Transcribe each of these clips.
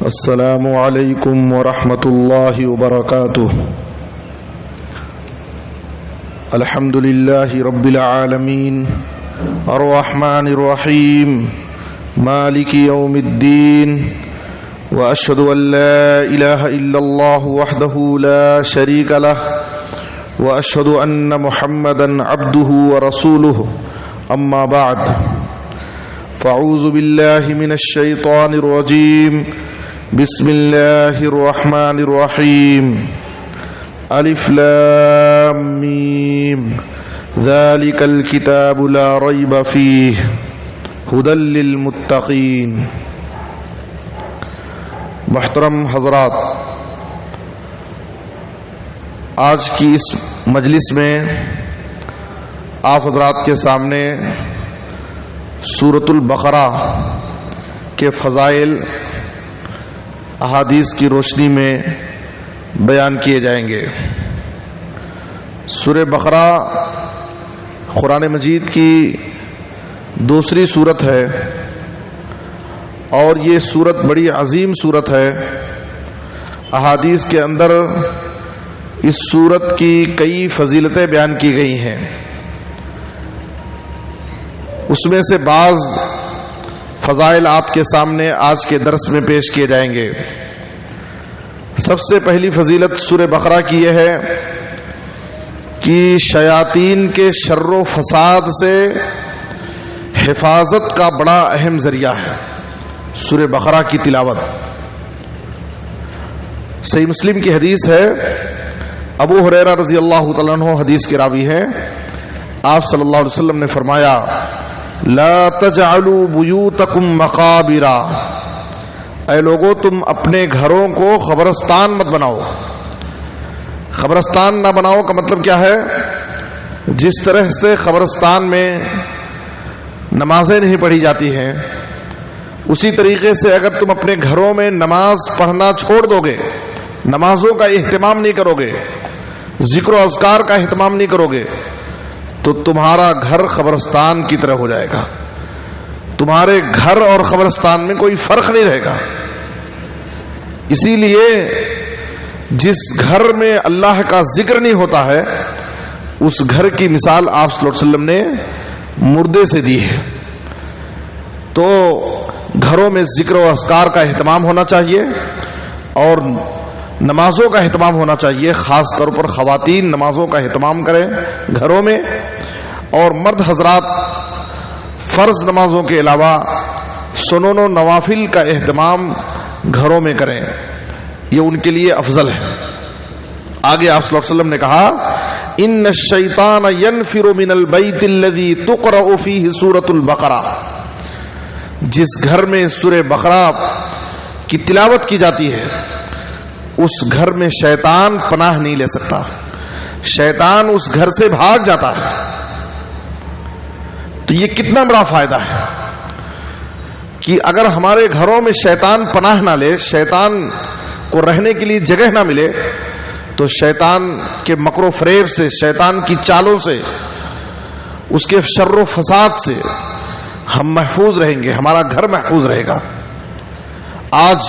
السلام علیکم ورحمۃ اللہ وبرکاتہ۔ الحمد للہ رب العالمین الرحمن الرحیم مالک یوم الدین واشہد ان لا الہ الا اللہ وحدہ لا شریک لہ واشہد ان محمدا عبدہ ورسولہ اما بعد فاعوذ باللہ من الشیطان الرجیم بسم اللہ الرحمن الرحیم الف لام میم ذالک الکتاب لا ریب فیہ ھدی للمتقین۔ محترم حضرات، آج کی اس مجلس میں آپ حضرات کے سامنے سورۃ البقرہ کے فضائل احادیث کی روشنی میں بیان کیے جائیں گے۔ سورہ بقرہ قرآن مجید کی دوسری سورت ہے اور یہ سورت بڑی عظیم سورت ہے۔ احادیث کے اندر اس سورت کی کئی فضیلتیں بیان کی گئی ہیں، اس میں سے بعض فضائل آپ کے سامنے آج کے درس میں پیش کیے جائیں گے۔ سب سے پہلی فضیلت سورہ بقرہ کی یہ ہے کہ شیاطین کے شر و فساد سے حفاظت کا بڑا اہم ذریعہ ہے سورہ بقرہ کی تلاوت۔ صحیح مسلم کی حدیث ہے، ابو ہریرہ رضی اللہ تعالیٰ عنہ حدیث کے راوی ہیں، آپ صلی اللہ علیہ وسلم نے فرمایا لا تجعلوا بیوتکم مقابرا، اے لوگو تم اپنے گھروں کو قبرستان مت بناؤ۔ قبرستان نہ بناؤ کا مطلب کیا ہے؟ جس طرح سے قبرستان میں نمازیں نہیں پڑھی جاتی ہیں، اسی طریقے سے اگر تم اپنے گھروں میں نماز پڑھنا چھوڑ دو گے، نمازوں کا اہتمام نہیں کرو گے، ذکر و اذکار کا اہتمام نہیں کرو گے، تو تمہارا گھر قبرستان کی طرح ہو جائے گا۔ تمہارے گھر اور قبرستان میں کوئی فرق نہیں رہے گا۔ اسی لیے جس گھر میں اللہ کا ذکر نہیں ہوتا ہے، اس گھر کی مثال آپ صلی اللہ علیہ وسلم نے مردے سے دی ہے۔ تو گھروں میں ذکر و اذکار کا اہتمام ہونا چاہیے اور نمازوں کا اہتمام ہونا چاہیے، خاص طور پر خواتین نمازوں کا اہتمام کریں گھروں میں، اور مرد حضرات فرض نمازوں کے علاوہ سنن و نوافل کا اہتمام گھروں میں کریں، یہ ان کے لیے افضل ہے۔ آگے آپ صلی اللہ علیہ وسلم نے کہا ان الشیطان ینفر من البیت الذی تقرأ فیہ سورۃ البقرہ، جس گھر میں سورہ بقرہ کی تلاوت کی جاتی ہے اس گھر میں شیطان پناہ نہیں لے سکتا، شیطان اس گھر سے بھاگ جاتا ہے۔ تو یہ کتنا بڑا فائدہ ہے کہ اگر ہمارے گھروں میں شیطان پناہ نہ لے، شیطان کو رہنے کے لیے جگہ نہ ملے، تو شیطان کے مکر و فریب سے، شیطان کی چالوں سے، اس کے شر و فساد سے ہم محفوظ رہیں گے، ہمارا گھر محفوظ رہے گا۔ آج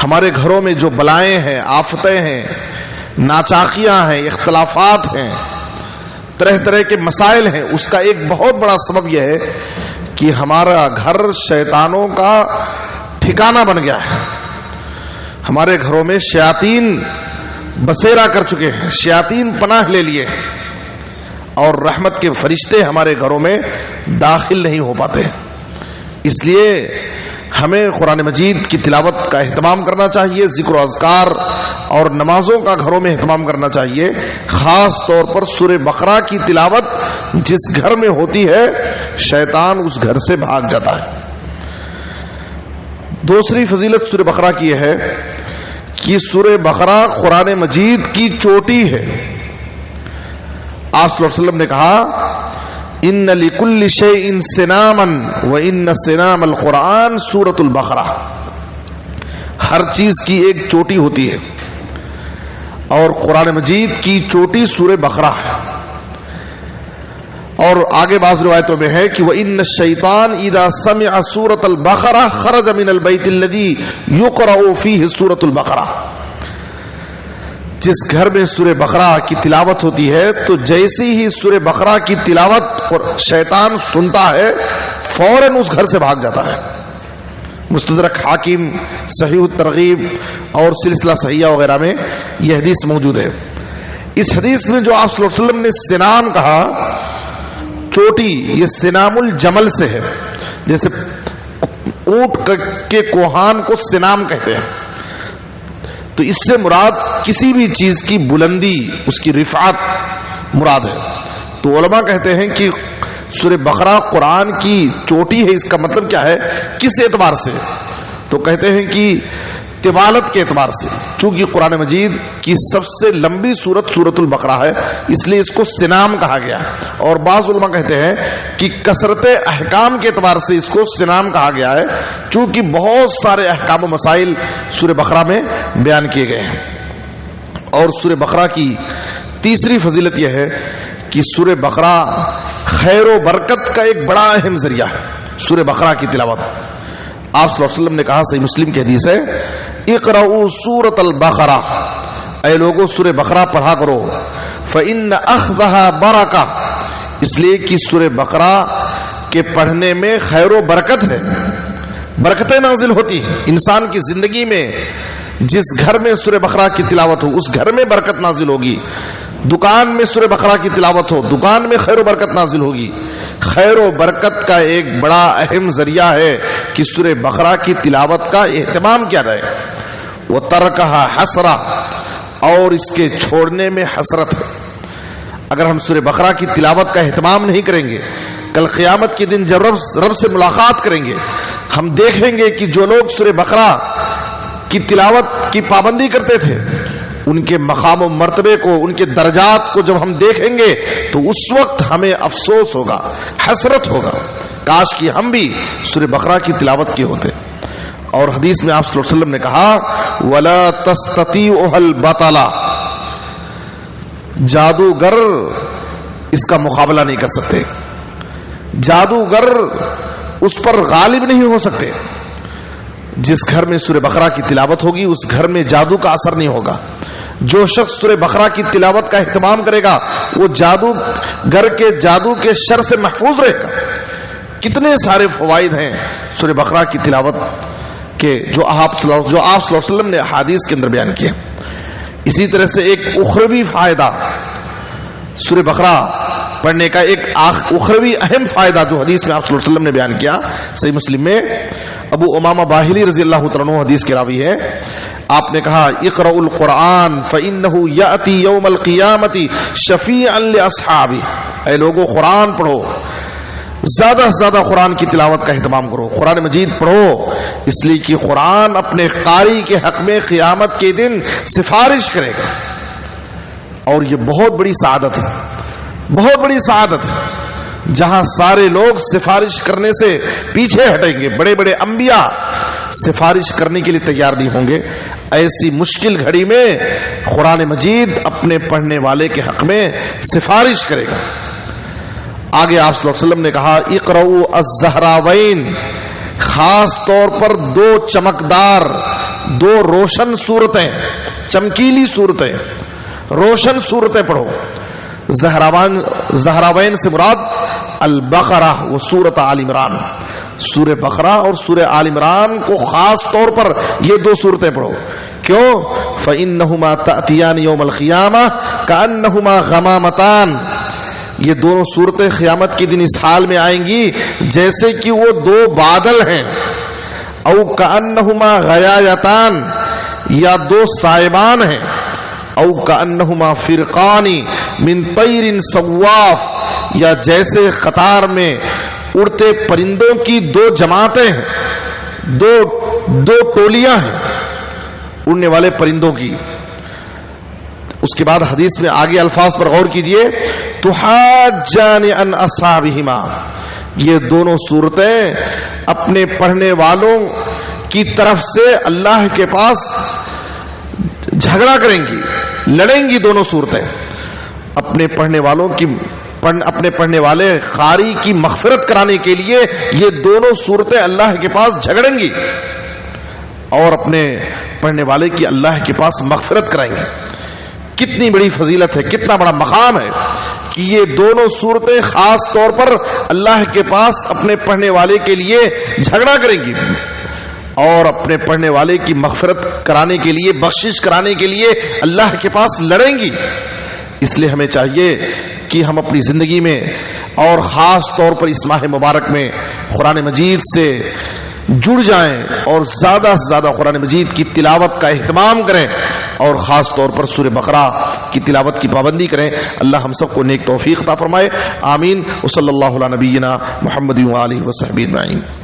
ہمارے گھروں میں جو بلائیں ہیں، آفتیں ہیں، ناچاقیاں ہیں، اختلافات ہیں، طرح طرح کے مسائل ہیں، اس کا ایک بہت بڑا سبب یہ ہے کہ ہمارا گھر شیطانوں کا ٹھکانہ بن گیا ہے۔ ہمارے گھروں میں شیاطین بسیرا کر چکے ہیں، شیاطین پناہ لے لیے ہیں، اور رحمت کے فرشتے ہمارے گھروں میں داخل نہیں ہو پاتے۔ اس لیے ہمیں قرآن مجید کی تلاوت کا اہتمام کرنا چاہیے، ذکر و اذکار اور نمازوں کا گھروں میں اہتمام کرنا چاہیے۔ خاص طور پر سورہ بقرہ کی تلاوت جس گھر میں ہوتی ہے، شیطان اس گھر سے بھاگ جاتا ہے۔ دوسری فضیلت سورہ بقرہ کی یہ ہے کہ سورہ بقرہ قرآن مجید کی چوٹی ہے۔ آپ صلی اللہ علیہ وسلم نے کہا ان لکل شیء سناما وان سنام القرآن سورۃ البقرہ، ہر چیز کی ایک چوٹی ہوتی ہے اور قرآن مجید کی چوٹی سورہ بقرہ ہے۔ اور آگے بعض روایتوں میں ہے کہ وَإِنَّ الشَّيْطَانَ إِذَا سَمِعَ سُورَةَ الْبَقَرَةِ خَرَجَ مِنَ الْبَيْتِ الَّذِي يُقْرَأُ فِيهِ سُورَةُ الْبَقَرَةِ. جس گھر میں سورہ بقرہ کی تلاوت ہوتی ہے تو جیسی ہی سورہ بقرہ کی تلاوت شیطان سنتا ہے فوراً اس گھر سے بھاگ جاتا ہے. مستدرک حاکم، صحیح الترغیب اور سلسلہ صحیحہ وغیرہ میں یہ حدیث موجود ہے. اس حدیث میں جو آپ صلی اللہ علیہ وسلم نے سنام کہا، چوٹی، یہ سنام الجمل سے ہے. جیسے اونٹ کے کوہان کو سنام کہتے ہیں، تو اس سے مراد کسی بھی چیز کی بلندی، اس کی رفعت مراد ہے. تو علماء کہتے ہیں کہ سورہ بقرہ قرآن کی چوٹی ہے. اس کا مطلب کیا ہے، کس اعتبار سے؟ تو کہتے ہیں کہ طوالت کے اعتبار سے. چونکہ قرآن مجید کی سب سے لمبی سورت سورۃ البقرہ ہے، اس لیے اس کو سنام کہا گیا. اور بعض علماء کہتے ہیں کہ کثرت احکام کے اعتبار سے اس کو سنام کہا گیا ہے، چونکہ بہت سارے احکام و مسائل سورہ بقرہ میں بیان کیے گئے ہیں. اور سورہ بقرہ کی تیسری فضیلت یہ ہے کہ سورہ بقرہ خیر و برکت کا ایک بڑا اہم ذریعہ ہے. سورہ بقرہ کی تلاوت، آپ صلی اللہ علیہ وسلم نے کہا، صحیح مسلم کی حدیث ہے، اقرؤوا سورۃ البقرہ، اے لوگوں سورہ بقرہ پڑھا کرو، فإن أخذها برکہ، اس لیے کہ سورہ بقرہ کے پڑھنے میں خیر و برکت ہے، برکتیں نازل ہوتی ہیں. انسان کی زندگی میں جس گھر میں سورہ بقرہ کی تلاوت ہو اس گھر میں برکت نازل ہوگی. دکان میں سورہ بقرہ کی تلاوت ہو دکان میں خیر و برکت نازل ہوگی. خیر و برکت کا ایک بڑا اہم ذریعہ ہے کہ سورہ بقرہ کی تلاوت کا اہتمام کیا جائے. وہ ترکہا حسرہ، اور اس کے چھوڑنے میں حسرت ہے. اگر ہم سورہ بقرہ کی تلاوت کا اہتمام نہیں کریں گے، کل قیامت کے دن جب رب سے ملاقات کریں گے، ہم دیکھیں گے کہ جو لوگ سورہ بقرہ کی تلاوت کی پابندی کرتے تھے، ان کے مقام و مرتبے کو، ان کے درجات کو جب ہم دیکھیں گے تو اس وقت ہمیں افسوس ہوگا، حسرت ہوگا، کاش کہ ہم بھی سورہ بقرہ کی تلاوت کے ہوتے. اور حدیث میں آپ صلی اللہ علیہ وسلم نے کہا، وَلَا تَسْتَطِيعُهَا الْبَطَلَ، جادوگر اس کا مقابلہ نہیں کر سکتے، جادوگر اس پر غالب نہیں ہو سکتے. جس گھر میں سورہ بقرہ کی تلاوت ہوگی اس گھر میں جادو کا اثر نہیں ہوگا. جو شخص سورہ بقرہ کی تلاوت کا اہتمام کرے گا وہ جادوگر کے جادو کے شر سے محفوظ رہے گا. کتنے سارے فوائد ہیں سورہ بقرہ کی تلاوت کے جو آپ صلی اللہ علیہ وسلم نے حدیث کے اندر بیان کیے. اسی طرح سے ایک اخروی فائدہ سورہ بقرہ پڑھنے کا، ایک اخروی اہم فائدہ جو حدیث میں آپ صلی اللہ علیہ وسلم نے بیان کیا، صحیح مسلم میں ابو امامہ باہلی رضی اللہ تعالیٰ عنہ حدیث کے راوی ہے. آپ نے کہا، اقرؤوا القرآن فإنہ یأتی یوم القیامۃ شفیعا لأصحابہ، اے لوگوں قرآن پڑھو، زیادہ سے زیادہ قرآن کی تلاوت کا اہتمام کرو، قرآن مجید پڑھو، اس لیے کہ قرآن اپنے قاری کے حق میں قیامت کے دن سفارش کرے گا. اور یہ بہت بڑی سعادت ہے، بہت بڑی سعادت ہے، جہاں سارے لوگ سفارش کرنے سے پیچھے ہٹیں گے، بڑے بڑے انبیاء سفارش کرنے کے لیے تیار نہیں ہوں گے. ایسی مشکل گھڑی میں قرآن مجید اپنے پڑھنے والے کے حق میں سفارش کرے گا. آگے آپ صلی اللہ علیہ وسلم نے کہا، اقرؤوا الزہراوین، خاص طور پر دو چمکدار، دو روشن صورتیں، چمکیلی صورتیں، روشن صورتیں پڑھو. زہراوین سے مراد البقرہ و سورۃ آل عمران، سورہ بقرہ اور سورہ آل عمران کو خاص طور پر یہ دو صورتیں پڑھو. کیوں؟ فإنہما تأتیان یوم القیامہ کأنہما غمامتان، یہ دونوں صورتیں قیامت کے دن اس حال میں آئیں گی جیسے کہ وہ دو بادل ہیں، او کأنہما غیایتان، یا دو سائبان ہیں، او کأنہما فرقان من طیر صواف، یا جیسے قطار میں اڑتے پرندوں کی دو جماعتیں ہیں، دو ٹولیاں ہیں اڑنے والے پرندوں کی. اس کے بعد حدیث میں آگے الفاظ پر غور کیجئے، تحاجان عن اصحابہما، یہ دونوں صورتیں اپنے پڑھنے والوں کی طرف سے اللہ کے پاس جھگڑا کریں گی، لڑیں گی. دونوں صورتیں اپنے پڑھنے والوں کی اپنے پڑھنے والے قاری کی مغفرت کرانے کے لیے یہ دونوں صورتیں اللہ کے پاس جھگڑیں گی اور اپنے پڑھنے والے کی اللہ کے پاس مغفرت کرائیں گے. کتنی بڑی فضیلت ہے, کتنا بڑا مقام ہے کہ یہ دونوں صورتیں خاص طور پر اللہ کے پاس اپنے پڑھنے والے کے لیے جھگڑا کریں گی اور اپنے پڑھنے والے کی مغفرت کرانے کے لیے, بخشش کرانے کے لیے اللہ کے پاس لڑیں گی. اس لیے ہمیں چاہیے کہ ہم اپنی زندگی میں اور خاص طور پر اس ماہ مبارک میں قرآن مجید سے جڑ جائیں اور زیادہ سے زیادہ قرآن مجید کی تلاوت کا اہتمام کریں اور خاص طور پر سورہ بقرہ کی تلاوت کی پابندی کریں. اللہ ہم سب کو نیک توفیق عطا فرمائے. آمین. وصلی اللہ علی نبینا محمد و آلہ وصحبہ اجمعین.